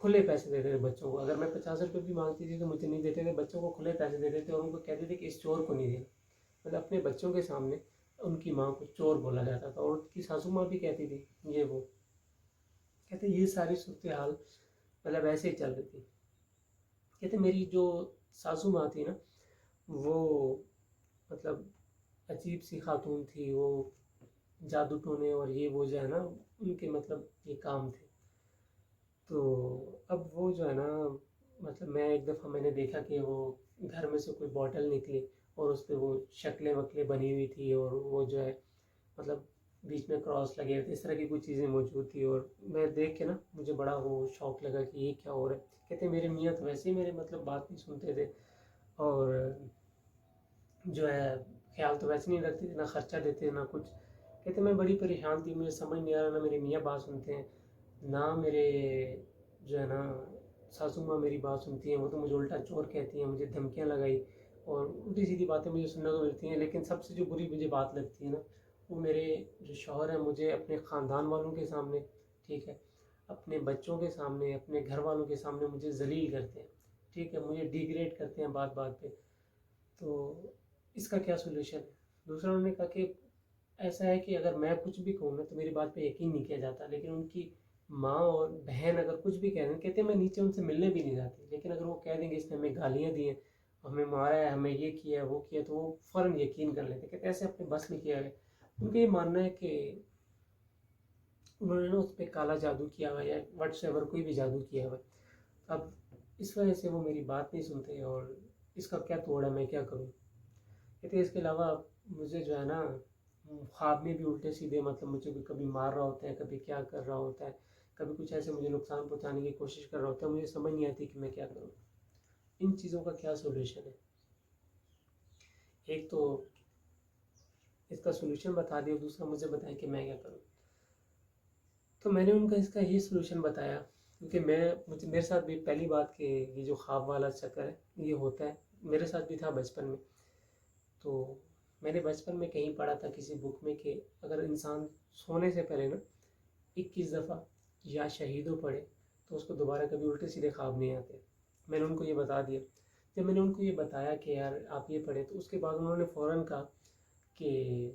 کھلے پیسے دیتے تھے بچوں کو. اگر میں 50 روپے بھی مانگتی تھی تو مجھے نہیں دیتے تھے, بچوں کو کھلے پیسے دیتے تھے اور ان کو کہتے تھے کہ اس چور کو نہیں دینا. مطلب اپنے بچوں کے سامنے ان کی ماں کو چور بولا جاتا تھا, اور ان کی ساسو ماں بھی کہتی تھی یہ وہ. کہتے یہ ساری صورتحال مطلب ایسے ہی چل رہی تھی. کہتے میری جو ساسو ماں تھی نا, وہ مطلب عجیب سی خاتون تھی. وہ جادو ٹونے اور یہ وہ جو ہے نا ان کے مطلب یہ کام تھے. تو اب وہ جو ہے نا مطلب میں ایک دفعہ میں نے دیکھا کہ وہ گھر میں سے کوئی بوٹل نکلی اور اس پہ وہ شکلیں وکلیں بنی ہوئی تھی, اور وہ جو ہے مطلب بیچ میں کراس لگے ہوئے تھے, اس طرح کی کوئی چیزیں موجود تھی. اور میں دیکھ کے نا مجھے بڑا وہ شوق لگا کہ یہ کیا ہو رہا ہے. کہتے میرے میاں تو ویسے ہی میرے مطلب بات نہیں سنتے تھے, اور جو ہے خیال تو ویسے نہیں رکھتے تھے, نہ خرچہ دیتے نہ کچھ. کہتے میں بڑی پریشان تھی, مجھے سمجھ نہیں آ رہا, نہ میرے میاں بات سنتے ہیں نہ میرے جو ہے نا ساسو ماں میری بات سنتی ہیں. وہ تو مجھے الٹا چور کہتی ہیں, مجھے دھمکیاں لگائی اور الٹی سیدھی باتیں مجھے سننے کو ملتی ہیں. لیکن سب سے جو بری مجھے بات لگتی ہے نا, وہ میرے جو شوہر ہیں مجھے اپنے خاندان والوں کے سامنے, ٹھیک ہے, اپنے بچوں کے سامنے, اپنے گھر والوں کے سامنے مجھے ذلیل کرتے ہیں, ٹھیک ہے, مجھے ڈیگریڈ کرتے ہیں بات بات پہ. تو اس کا کیا سولوشن ہے؟ دوسرا انہوں نے کہا کہ ایسا ہے کہ اگر میں کچھ بھی کہوں نا تو میری بات پہ یقین نہیں کیا جاتا, لیکن ان کی ماں اور بہن اگر کچھ بھی کہہ دیں, کہتے ہیں میں نیچے ان سے ملنے بھی نہیں جاتی, لیکن اگر وہ کہہ دیں گے اس نے ہمیں گالیاں دی ہیں, ہمیں مارا ہے, ہمیں یہ کیا ہے وہ کیا, تو وہ فوراً یقین کر لیتے. کہتے ایسے اپنے بس نہیں کیا ہے. ان کا یہ ماننا ہے کہ انہوں نے نا اس پہ کالا جادو کیا ہوا ہے, یا واٹس ایور کوئی بھی جادو کیا ہوا ہے. اب اس وجہ سے وہ میری بات نہیں سنتے, اور اس کا کیا توڑ ہے, میں کیا کروں. کہتے اس کے علاوہ مجھے جو ہے نا خواب میں بھی الٹے سیدھے مطلب مجھے کبھی مار رہا ہوتا ہے, کبھی کیا کر رہا ہوتا ہے, کبھی کچھ ایسے مجھے نقصان پہنچانے کی کوشش کر رہا ہوتا ہے. مجھے سمجھ نہیں آتی کہ میں کیا کروں. ان چیزوں کا کیا سولوشن ہے؟ ایک تو اس کا سولوشن بتا دیا, دوسرا مجھے بتائیں کہ میں کیا کروں. تو میں نے ان کا اس کا یہ سولوشن بتایا, کیونکہ مجھے میرے ساتھ بھی پہلی بات کہ یہ جو خواب والا چکر ہے یہ ہوتا ہے, میرے ساتھ بھی تھا بچپن میں. تو میں نے بچپن میں کہیں پڑھا تھا کسی بک میں کہ اگر انسان سونے سے پہلے نا 21 دفعہ یا شہیدوں پڑھے تو اس کو دوبارہ کبھی الٹے سیدھے خواب نہیں آتے. میں نے ان کو یہ بتا دیا. جب میں نے ان کو یہ بتایا کہ یار آپ یہ پڑھیں, تو اس کے بعد انہوں نے فوراً کہا کہ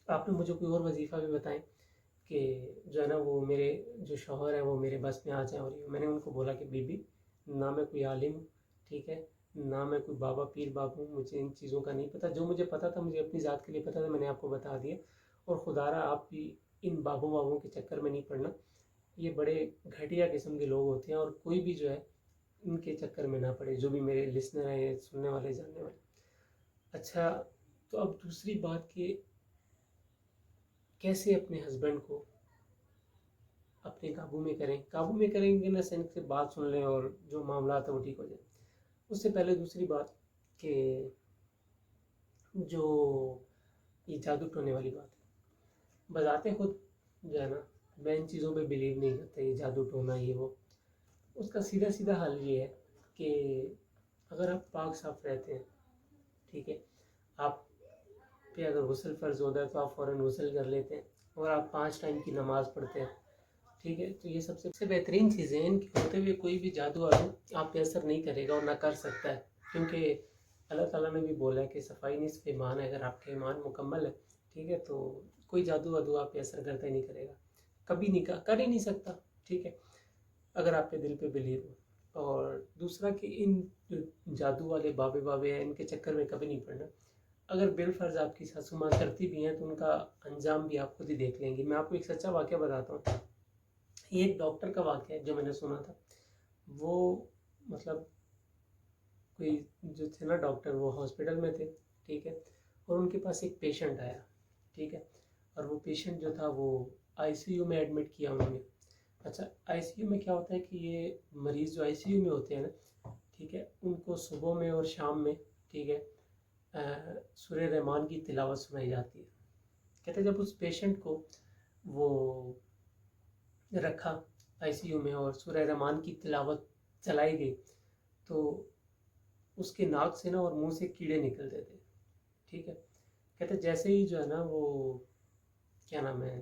آپ نے مجھے کوئی اور وظیفہ بھی بتائیں کہ جو ہے نا وہ میرے جو شوہر ہیں وہ میرے بس میں آ جائیں. اور میں نے ان کو بولا کہ بی بی نہ میں کوئی عالم ہوں, ٹھیک ہے, نہ میں کوئی بابا پیر بابو ہوں, مجھے ان چیزوں کا نہیں پتہ. جو مجھے پتا تھا مجھے اپنی ذات کے لیے پتا تھا, میں نے آپ کو بتا دیا. اور خدا را آپ بھی ان بابوں بابوں کے چکر میں نہیں پڑنا, یہ بڑے گھٹیا قسم کے لوگ ہوتے ہیں, اور کوئی بھی جو ہے ان کے چکر میں نہ پڑے, جو بھی میرے لسنر ہیں, سننے والے, جاننے والے. اچھا, تو اب دوسری بات کہ کیسے اپنے ہسبینڈ کو اپنے قابو میں کریں گے نا, سینک سے بات سن لیں اور جو معاملات ہیں وہ ٹھیک ہو جائیں. اس سے پہلے دوسری بات کہ جو یہ جادو ٹونے والی بات ہے, بذات خود جو ہے نا میں ان چیزوں پہ بلیو نہیں کرتا, یہ جادو ٹونا یہ وہ. اس کا سیدھا سیدھا حل یہ ہے کہ اگر آپ پاک صاف رہتے ہیں, ٹھیک ہے, آپ پہ اگر غسل فرض ہوتا ہے تو آپ فوراً غسل کر لیتے ہیں, اور آپ 5 ٹائم کی نماز پڑھتے ہیں, ٹھیک ہے, تو یہ سب سے بہترین چیزیں ہیں. ان کے ہوتے ہوئے کوئی بھی جادو آپ پہ اثر نہیں کرے گا اور نہ کر سکتا ہے, کیونکہ اللہ تعالیٰ نے بھی بولا ہے کہ صفائی نصف ایمان ہے. اگر آپ کا ایمان مکمل ہے, ٹھیک ہے, تو کوئی جادو وادو آپ پہ اثر کرتا ہی نہیں کرے گا, کبھی نہیں کر ہی نہیں سکتا, ٹھیک ہے, اگر آپ کے دل پہ بلیو ہو. اور دوسرا کہ ان جو جادو والے بابے بابے ہیں ان کے چکر میں کبھی نہیں پڑنا. اگر بالفرض آپ کی ساسو ماں کرتی بھی ہیں تو ان کا انجام بھی آپ خود ہی دیکھ لیں گے. میں آپ کو ایک سچا واقعہ بتاتا ہوں. یہ ایک ڈاکٹر کا واقعہ ہے جو میں نے سنا تھا. وہ مطلب کوئی جو تھے نا ڈاکٹر, وہ ہاسپٹل میں تھے, ٹھیک ہے, اور ان کے پاس ایک پیشنٹ آیا, ٹھیک ہے, اور وہ پیشنٹ جو تھا وہ آئی سی یو میں ایڈمٹ کیا انہوں نے. اچھا, آئی سی یو میں کیا ہوتا ہے کہ یہ مریض جو آئی سی یو میں ہوتے ہیں نا, ٹھیک ہے, ان کو صبح میں اور شام میں, ٹھیک ہے, سورہ رحمان کی تلاوت سنائی جاتی ہے. کہتے جب اس پیشنٹ کو وہ رکھا آئی سی یو میں اور سورہ رحمان کی تلاوت چلائی گئی, تو اس کے ناک سے نا اور منہ سے کیڑے نکلتے تھے, ٹھیک ہے. کہتے جیسے ہی جو ہے نا وہ کیا نام ہے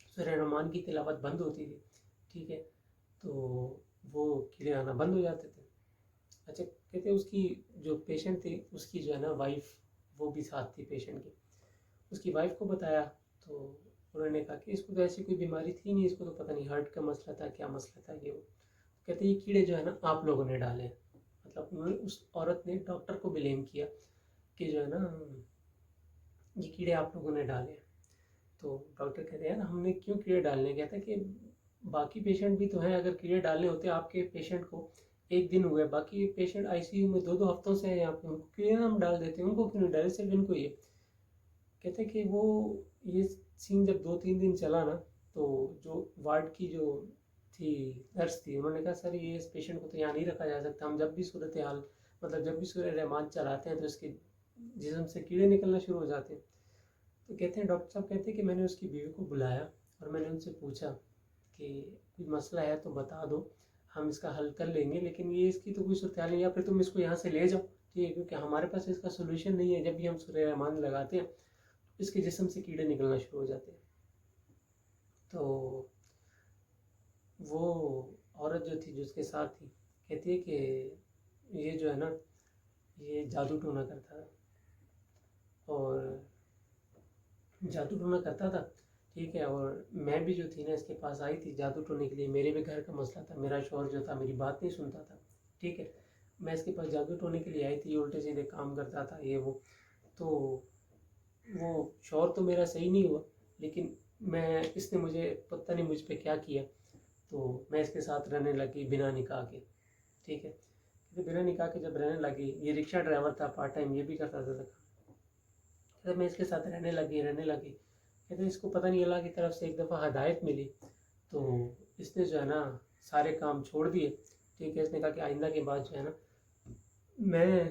سورہ رحمان کی تلاوت بند ہوتی تھی, ٹھیک ہے, تو وہ کیڑے آنا بند ہو جاتے تھے۔ اچھا کہتے ہیں اس کی جو پیشنٹ تھی اس کی جو ہے نا وائف وہ بھی ساتھ تھی پیشنٹ کی، اس کی وائف کو بتایا تو انہوں نے کہا کہ اس کو تو ایسی کوئی بیماری تھی نہیں، اس کو تو پتہ نہیں ہارٹ کا مسئلہ تھا، کیا مسئلہ تھا، یہ وہ کہتے ہیں یہ کیڑے جو ہے نا آپ لوگوں نے ڈالے ہیں۔ مطلب انہوں نے اس عورت نے ڈاکٹر کو بلیم کیا کہ جو ہے نا یہ کیڑے آپ لوگوں نے ڈالے ہیں۔ تو ڈاکٹر کہتے ہیں یار ہم نے کیوں کیڑے ڈالنے، کہتا ہے کہ باقی پیشنٹ بھی تو ہیں، اگر کیڑے ڈالنے ہوتے آپ کے پیشنٹ کو ایک دن ہوئے، باقی پیشنٹ آئی سی یو میں 2 ہفتوں سے ہیں یہاں پہ، ان کو کیڑے ہم ڈال دیتے ہیں، ان کو کیوں نہیں ڈالے، صرف ان کو یہ کہتے ہیں کہ وہ یہ سین جب 2-3 دن چلا نا تو جو وارڈ کی جو تھی نرس تھی انہوں نے کہا سر یہ اس پیشنٹ کو تو یہاں نہیں رکھا جا سکتا، ہم جب بھی صورتحال مطلب جب بھی سورہ رحمان چلاتے ہیں تو اس کے جسم سے کیڑے نکلنا شروع ہو جاتے ہیں۔ تو کہتے ہیں ڈاکٹر صاحب کہتے ہیں کہ میں نے اس کی بیوی کو بلایا اور میں نے ان سے پوچھا کہ کوئی مسئلہ ہے تو بتا دو، ہم اس کا حل کر لیں گے، لیکن یہ اس کی تو کوئی صورتحال نہیں، یا پھر تم اس کو یہاں سے لے جاؤ، ٹھیک ہے، کیونکہ ہمارے پاس اس کا سولوشن نہیں ہے، جب بھی ہم سورہ رحمان لگاتے ہیں اس کے جسم سے کیڑے نکلنا شروع ہو جاتے ہیں۔ تو وہ عورت جو تھی جو اس کے ساتھ تھی کہتی ہے کہ یہ جو ہے نا یہ جادو ٹونا کرتا تھا، اور جادو ٹونا کرتا تھا، ٹھیک ہے، اور میں بھی جو تھی نا اس کے پاس آئی تھی جادو ٹونے کے لیے، میرے بھی گھر کا مسئلہ تھا، میرا شوہر جو تھا میری بات نہیں سنتا تھا، ٹھیک ہے، میں اس کے پاس جادو ٹونے کے لیے آئی تھی، الٹے سیدھے کام کرتا تھا یہ وہ، تو وہ شوہر تو میرا صحیح نہیں ہوا، لیکن اس نے مجھے پتہ نہیں مجھ پہ کیا کیا، تو میں اس کے ساتھ رہنے لگی بنا نکاح کے، ٹھیک ہے، بنا نکاح کے جب رہنے لگی، یہ رکشہ ڈرائیور تھا پارٹ ٹائم، یہ بھی کرتا تھا، جب میں اس کے ساتھ رہنے لگی کہتے اس کو پتہ نہیں اللہ کی طرف سے ایک دفعہ ہدایت ملی، تو اس نے جو ہے نا سارے کام چھوڑ دیے، ٹھیک ہے، اس نے کہا کہ آئندہ کے بعد جو ہے نا میں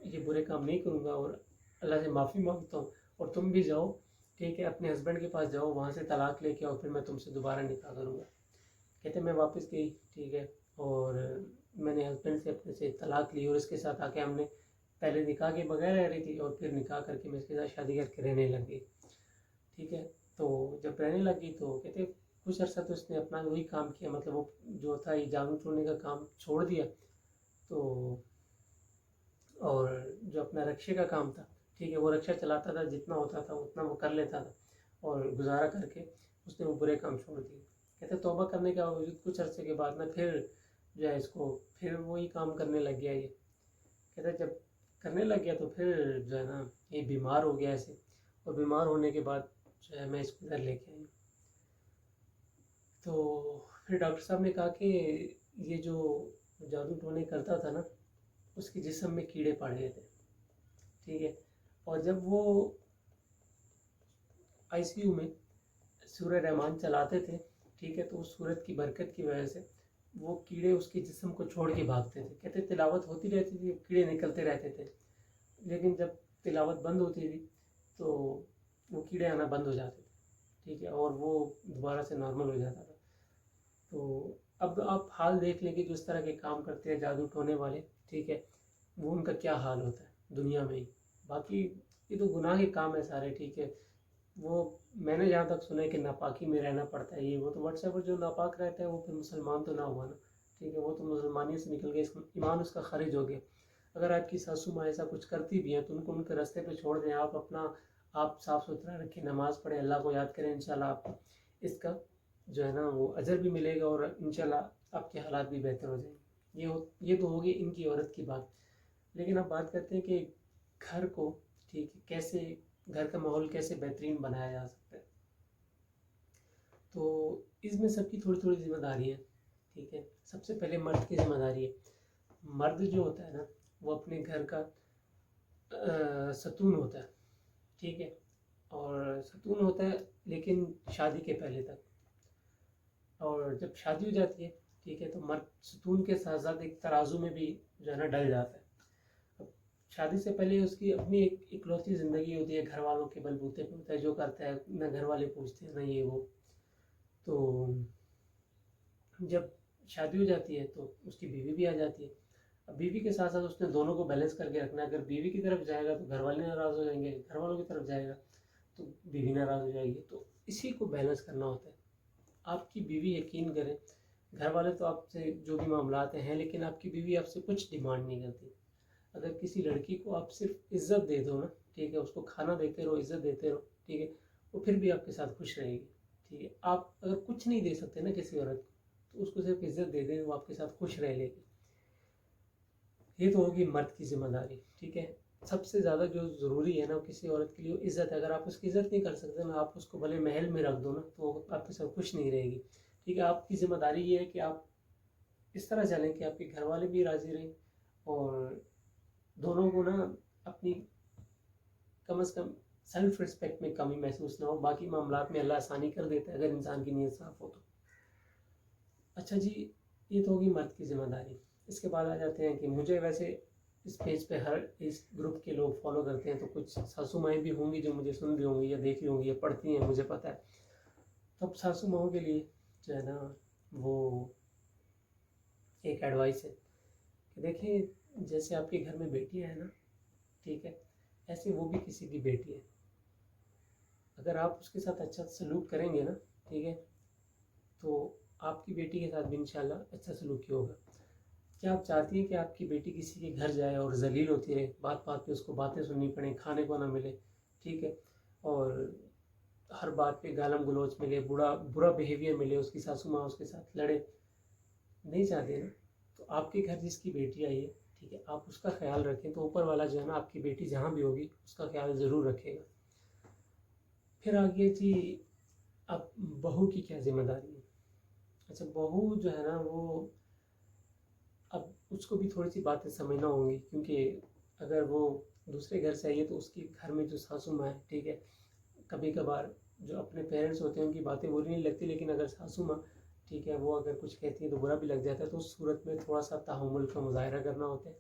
یہ برے کام نہیں کروں گا، اور اللہ سے معافی مانگتا ہوں، اور تم بھی جاؤ، ٹھیک ہے، اپنے ہسبینڈ کے پاس جاؤ، وہاں سے طلاق لے کے آؤ، پھر میں تم سے دوبارہ نکاح کروں گا۔ کہتے میں واپس گئی، ٹھیک ہے، اور میں نے ہسبینڈ سے اپنے سے طلاق لی، اور اس کے ساتھ آ کے ہم نے پہلے نکاح کے بغیر رہ رہی تھی، اور پھر نکاح کر کے میں اس کے ساتھ شادی کر کے رہنے لگ گئی، ٹھیک ہے، تو جب رہنے لگی تو کہتے کچھ عرصہ تو اس نے اپنا وہی کام کیا، مطلب وہ جو تھا یہ جادو ٹونے کا کام چھوڑ دیا، تو اور جو اپنا رکشے کا کام تھا، ٹھیک ہے، وہ رکشہ چلاتا تھا، جتنا ہوتا تھا اتنا وہ کر لیتا تھا، اور گزارا کر کے اس نے وہ برے کام چھوڑ دیے۔ کہتے توبہ کرنے کے باوجود کچھ عرصے کے بعد میں پھر جو ہے اس کو پھر وہی کام کرنے لگ گیا یہ، کہتے جب کرنے لگ گیا تو پھر جو ہے نا یہ بیمار ہو گیا ایسے، اور بیمار ہونے کے بعد جو ہے میں اس کو گھر لے کے آئی، تو پھر ڈاکٹر صاحب نے کہا کہ یہ جو جادو ٹونے کرتا تھا نا اس کے جسم میں کیڑے پڑ گئے تھے، ٹھیک ہے، اور جب وہ آئی سی یو میں سورہ رحمان چلاتے تھے، ٹھیک ہے، تو اس سورت کی برکت کی وجہ سے وہ کیڑے اس کے جسم کو چھوڑ کے بھاگتے تھے، کہتے تلاوت ہوتی رہتی تھی کیڑے نکلتے رہتے تھے، لیکن جب تلاوت بند ہوتی تھی تو وہ کیڑے آنا بند ہو جاتے تھے، ٹھیک ہے، اور وہ دوبارہ سے نارمل ہو جاتا تھا۔ تو اب آپ حال دیکھ لیں کہ جو اس طرح کے کام کرتے ہیں جادو ٹونے والے، ٹھیک ہے، وہ ان کا کیا حال ہوتا ہے دنیا میں ہی، باقی یہ تو گناہ کے کام ہے سارے، ٹھیک ہے، وہ میں نے جہاں تک سنا ہے کہ ناپاکی میں رہنا پڑتا ہے، یہ وہ تو واٹس ایپ پر جو ناپاک رہتا ہے وہ پھر مسلمان تو نہ ہوا نا، ٹھیک ہے، وہ تو مسلمانی سے نکل گیا، ایمان اس کا خارج ہو گیا۔ اگر آپ کی ساسو ماں ایسا کچھ کرتی بھی ہیں تو ان کو ان کے راستے پہ چھوڑ دیں، آپ صاف ستھرا رکھیں، نماز پڑھیں، اللہ کو یاد کریں، انشاءاللہ آپ کو اس کا جو ہے نا وہ اجر بھی ملے گا، اور انشاءاللہ آپ کے حالات بھی بہتر ہو جائیں گے۔ یہ تو ہوگی ان کی عورت کی بات، لیکن اب بات کرتے ہیں کہ گھر کو، ٹھیک ہے، کیسے گھر کا ماحول کیسے بہترین بنایا جا سکتا ہے، تو اس میں سب کی تھوڑی تھوڑی ذمہ داری ہے، ٹھیک ہے، سب سے پہلے مرد کی ذمہ داری ہے، مرد جو ہوتا ہے نا وہ اپنے گھر کا ستون ہوتا ہے، ٹھیک ہے، اور ستون ہوتا ہے لیکن شادی کے پہلے تک، اور جب شادی ہو جاتی ہے، ٹھیک ہے، تو مرد ستون کے ساتھ ساتھ ایک ترازو میں بھی جو ہے نا ڈل جاتا ہے۔ اب شادی سے پہلے اس کی اپنی ایک اکلوتی زندگی ہوتی ہے، گھر والوں کے بل بوتے پہ ہوتا ہے، جو کرتا ہے نہ گھر والے پوچھتے ہیں نہ یہ وہ، تو جب شادی ہو جاتی ہے تو اس کی بیوی بھی آ جاتی ہے، اب بیوی کے ساتھ ساتھ اس نے دونوں کو بیلنس کر کے رکھنا ہے، اگر بیوی کی طرف جائے گا تو گھر والے ناراض ہو جائیں گے، گھر والوں کی طرف جائے گا تو بیوی ناراض ہو جائے گی، تو اسی کو بیلنس کرنا ہوتا ہے۔ آپ کی بیوی یقین کریں گھر والے تو آپ سے جو بھی معاملات ہیں لیکن آپ کی بیوی آپ سے کچھ ڈیمانڈ نہیں کرتی. اگر کسی لڑکی کو آپ صرف عزت دے دو نا، ٹھیک ہے، اس کو کھانا دیتے رہو، عزت دیتے رہو، ٹھیک ہے، وہ پھر بھی آپ کے ساتھ خوش رہے گی. ٹھیک ہے، آپ اگر کچھ نہیں دے سکتے نا کسی عورت کو تو اس کو صرف عزت دے دیں، وہ آپ کے ساتھ خوش رہ لے گی. یہ تو ہوگی مرد کی ذمہ داری. ٹھیک ہے، سب سے زیادہ جو ضروری ہے نا کسی عورت کے لیے عزت ہے. اگر آپ اس کی عزت نہیں کر سکتے نا، آپ اس کو بھلے محل میں رکھ دو نا تو وہ آپ کے ساتھ خوش نہیں رہے گی. ٹھیک ہے، آپ کی ذمہ داری یہ ہے کہ آپ اس طرح چلیں کہ آپ کے گھر والے بھی راضی رہیں اور دونوں کو نا اپنی کم از کم سیلف رسپیکٹ میں کمی محسوس نہ ہو. باقی معاملات میں اللہ آسانی کر دیتا ہے اگر انسان کی نیت صاف ہو تو. اچھا جی، یہ تو ہوگی مرد کی ذمہ داری. اس کے بعد آ جاتے ہیں کہ مجھے ویسے اس پیج پہ ہر اس گروپ کے لوگ فالو کرتے ہیں تو کچھ ساسو مائیں بھی ہوں گی جو مجھے سن رہی ہوں گی یا دیکھ رہی ہوں گی یا پڑھتی ہیں، مجھے پتہ ہے. تب ساسو ماؤں کے لیے جو ہے نا وہ ایک ایڈوائس ہے کہ دیکھیں جیسے آپ کے گھر میں بیٹیاں ہیں نا، ٹھیک ہے، ایسے وہ بھی کسی کی بیٹی ہے. اگر آپ اس کے ساتھ اچھا سلوک کریں گے نا، ٹھیک ہے، تو آپ کی بیٹی کے ساتھ بھی انشاءاللہ اچھا سلوک ہی ہوگا. کیا آپ چاہتی ہیں کہ آپ کی بیٹی کسی کے گھر جائے اور ذلیل ہوتی رہے، بات بات پہ اس کو باتیں سننی پڑیں، کھانے کو نہ ملے، ٹھیک ہے، اور ہر بات پہ گالم گلوچ ملے، برا بیہیویئر ملے، اس کی ساسو ماں اس کے ساتھ لڑے؟ نہیں چاہتے نا. تو آپ کے گھر جس کی بیٹی آئی ہے، ٹھیک ہے، آپ اس کا خیال رکھیں تو اوپر والا جو ہے نا آپ کی بیٹی جہاں بھی ہوگی اس کا خیال ضرور رکھے گا. پھر آگے جی اب بہو کی کیا ذمہ داری ہے. اچھا، بہو جو ہے نا وہ اب اس کو بھی تھوڑی سی باتیں سمجھنا ہوں گی، کیونکہ اگر وہ دوسرے گھر سے آئی ہے تو اس کے گھر میں جو ساسو ماں ہے، ٹھیک ہے، کبھی کبھار جو اپنے پیرنٹس ہوتے ہیں ان کی باتیں بری نہیں لگتی، لیکن اگر ساسو ماں، ٹھیک ہے، وہ اگر کچھ کہتی ہیں تو برا بھی لگ جاتا ہے. تو اس صورت میں تھوڑا سا تحمل کا مظاہرہ کرنا ہوتا ہے.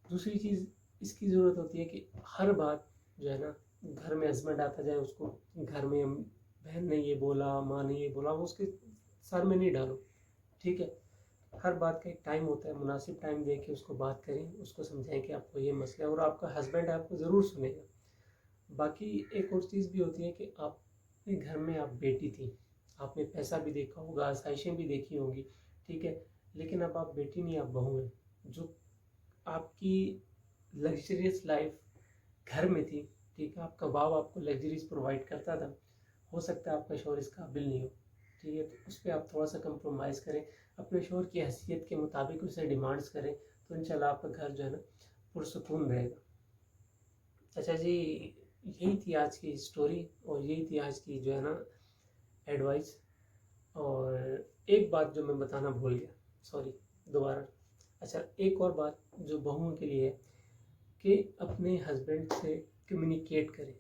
دوسری چیز اس کی ضرورت ہوتی ہے کہ ہر بات جو ہے نا گھر میں ہسبینڈ آتا جائے اس کو گھر میں بہن نے یہ بولا، ماں نے یہ بولا، وہ اس کے سر میں نہیں ڈالو. ٹھیک ہے، ہر بات کا ایک ٹائم ہوتا ہے، مناسب ٹائم دے کے اس کو بات کریں، اس کو سمجھائیں کہ آپ کو یہ مسئلہ ہے اور آپ کا ہسبینڈ آپ کو ضرور سنے گا. باقی ایک اور چیز بھی ہوتی ہے کہ آپ اپنے گھر میں آپ بیٹی تھی، آپ نے پیسہ بھی دیکھا ہوگا، آسائشیں بھی دیکھی ہوں گی، ٹھیک ہے، لیکن اب آپ بیٹی نہیں، آپ بہو ہیں. جو آپ کی لگژریس لائف گھر میں تھی، ٹھیک ہے، آپ کا باپ آپ کو لگژریز پرووائڈ کرتا تھا، ہو سکتا ہے آپ کا شوہر اس قابل نہیں ہو، ٹھیک ہے، تو اس پہ آپ تھوڑا سا کمپرومائز کریں، اپنے شوہر کی حیثیت کے مطابق اسے ڈیمانڈز کریں، تو انشاءاللہ آپ کا گھر جو ہے نا پرسکون رہے گا. اچھا جی، یہی تھی آج کی سٹوری اور یہی تھی آج کی جو ہے نا ایڈوائس. اور ایک بات جو میں بتانا بھول گیا، سوری دوبارہ. اچھا، ایک اور بات جو بہوؤں کے لیے ہے کہ اپنے ہسبینڈ سے کمیونیکیٹ کریں،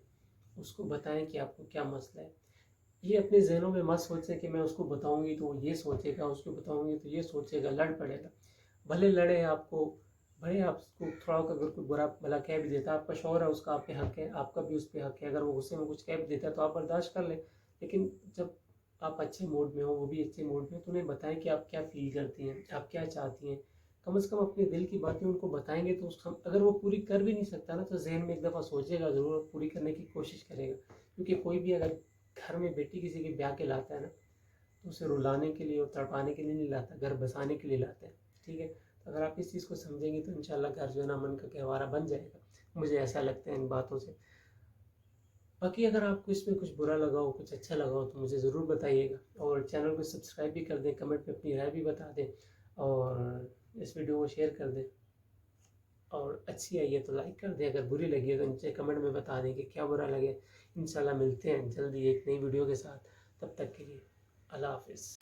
اس کو بتائیں کہ آپ کو کیا مسئلہ ہے. یہ اپنے ذہنوں میں مت سوچیں کہ میں اس کو بتاؤں گی تو وہ یہ سوچے گا، اس کو بتاؤں گی تو یہ سوچے گا، لڑ پڑے گا. بھلے لڑے آپ کو، بھلے آپ کو تھوڑا اگر کوئی برا بھلا کہہ بھی دیتا ہے، آپ کا شوہر ہے، اس کا آپ پہ حق ہے، آپ کا بھی اس پہ حق ہے. اگر وہ غصے میں کچھ کہہ بھی دیتا ہے تو آپ برداشت کر لیں، لیکن جب آپ اچھے موڈ میں ہو، وہ بھی اچھے موڈ میں، تو انہیں بتائیں کہ آپ کیا فیل کرتی ہیں، آپ کیا چاہتی ہیں. کم از کم اپنے دل کی باتیں ان کو بتائیں گے تو اگر وہ پوری کر بھی نہیں سکتا نا تو ذہن میں ایک دفعہ سوچے گا ضرور، پوری کرنے کی کوشش کرے گا. کیونکہ کوئی بھی اگر گھر میں بیٹی کسی کے بیاہ کے لاتا ہے نا تو اسے رلانے کے لیے اور تڑپانے کے لیے نہیں لاتا، گھر بسانے کے لیے لاتا ہے. ٹھیک ہے، اگر آپ اس چیز کو سمجھیں گے تو انشاءاللہ گھر جو ہے نا امن کا گہوارہ بن جائے گا. مجھے ایسا لگتا ہے ان باتوں سے. باقی اگر آپ کو اس میں کچھ برا لگا ہو، کچھ اچھا لگا ہو تو مجھے ضرور بتائیے گا، اور چینل کو سبسکرائب بھی کر دیں، کمنٹ میں اپنی رائے بھی بتا دیں، اور اس ویڈیو کو شیئر کر دیں. اور اچھی آئی ہے تو لائک کر دیں، اگر بری لگی ہے تو نیچے کمنٹ میں بتا دیں کہ کیا برا لگے. انشاءاللہ ملتے ہیں جلدی ایک نئی ویڈیو کے ساتھ. تب تک کے لیے اللہ حافظ.